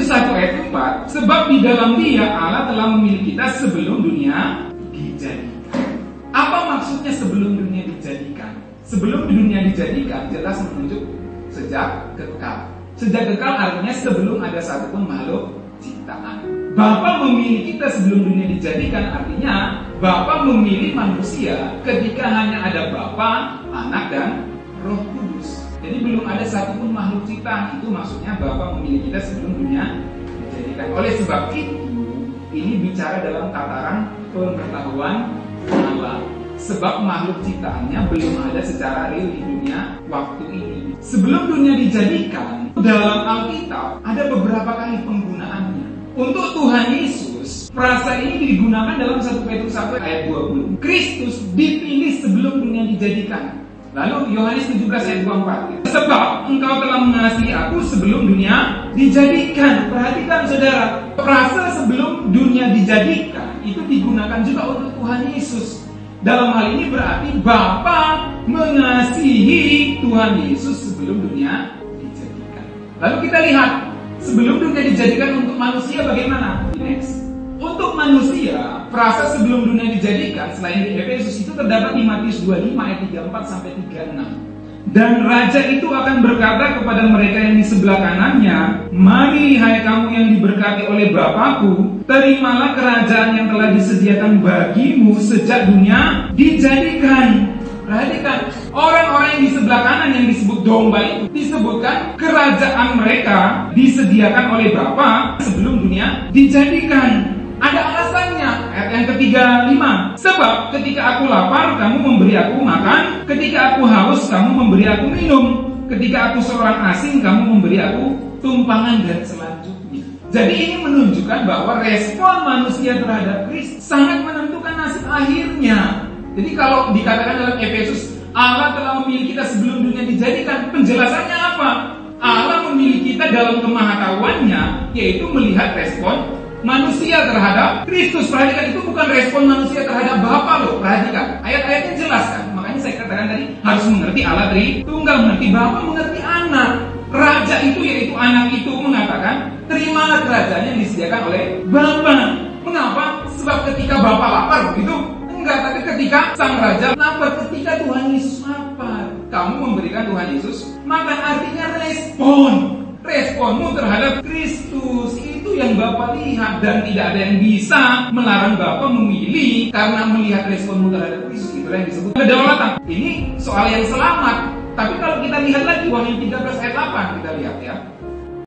Efesus 1 ayat 4, sebab di dalam Dia Allah telah memilih kita sebelum dunia dijadikan. Apa maksudnya sebelum dunia dijadikan? Sebelum dunia dijadikan jelas menunjuk sejak kekal. Sejak kekal artinya sebelum ada satupun makhluk ciptaan. Bapa memilih kita sebelum dunia dijadikan artinya Bapa memilih manusia ketika hanya ada Bapa, Anak, dan Roh Kudus. Jadi belum ada satupun makhluk ciptaan. Itu maksudnya Bapa memilih kita sebelum dunia dijadikan. Oleh sebab itu, ini bicara dalam tataran pengetahuan Allah. Sebab makhluk ciptaannya belum ada secara real di dunia waktu ini. Sebelum dunia dijadikan, dalam Alkitab ada beberapa kali penggunaannya. Untuk Tuhan Yesus, frasa ini digunakan dalam 1 Petrus 1 ayat 20. Kristus dipilih sebelum dunia dijadikan. Lalu Yohanes 17 ayat 24. Sebab engkau telah mengasihi aku sebelum dunia dijadikan. Perhatikan saudara, frasa sebelum dunia dijadikan itu digunakan juga untuk Tuhan Yesus. Dalam hal ini berarti Bapa mengasihi Tuhan Yesus sebelum dunia dijadikan. Lalu kita lihat, sebelum dunia dijadikan untuk manusia bagaimana? Next. Untuk manusia, frasa sebelum dunia dijadikan selain di Efesus itu terdapat di Matius 25 ayat 34 sampai 36. Dan raja itu akan berkata kepada mereka yang di sebelah kanannya, mari hai kamu yang diberkati oleh Bapakku, terimalah kerajaan yang telah disediakan bagimu sejak dunia dijadikan. Perhatikan, orang-orang yang di sebelah kanan yang disebut domba itu disebutkan kerajaan mereka disediakan oleh Bapa sebelum dunia dijadikan. Ada alasannya, ayat yang ke-35. Sebab ketika aku lapar, kamu memberi aku makan. Ketika aku haus, kamu memberi aku minum. Ketika aku seorang asing, kamu memberi aku tumpangan, dan selanjutnya. Jadi ini menunjukkan bahwa respon manusia terhadap Kristus sangat menentukan nasib akhirnya. Jadi kalau dikatakan dalam Efesus, Allah telah memilih kita sebelum dunia dijadikan, penjelasannya apa? Allah memilih kita dalam kemahatauannya, yaitu melihat respon manusia terhadap Kristus. Perhatikan, itu bukan respon manusia terhadap Bapa loh. Perhatikan, ayat-ayatnya jelas kan. Makanya saya katakan tadi harus mengerti Allah Tritunggal, mengerti Bapa, mengerti Anak. Raja itu yaitu Anak itu mengatakan, terimalah kerajaan yang disediakan oleh Bapa. Mengapa? Sebab ketika Bapa lapar begitu? Enggak, tapi ketika sang raja lapar, ketika Tuhan Yesus lapar, kamu memberikan Tuhan Yesus makan, artinya responmu terhadap Kristus itu yang Bapa lihat, dan tidak ada yang bisa melarang Bapa memilih karena melihat responmu terhadap Kristus. Itulah yang disebut kedaulatan. Ini soal yang selamat. Tapi kalau kita lihat lagi Wahyu 13 ayat 8, kita lihat ya.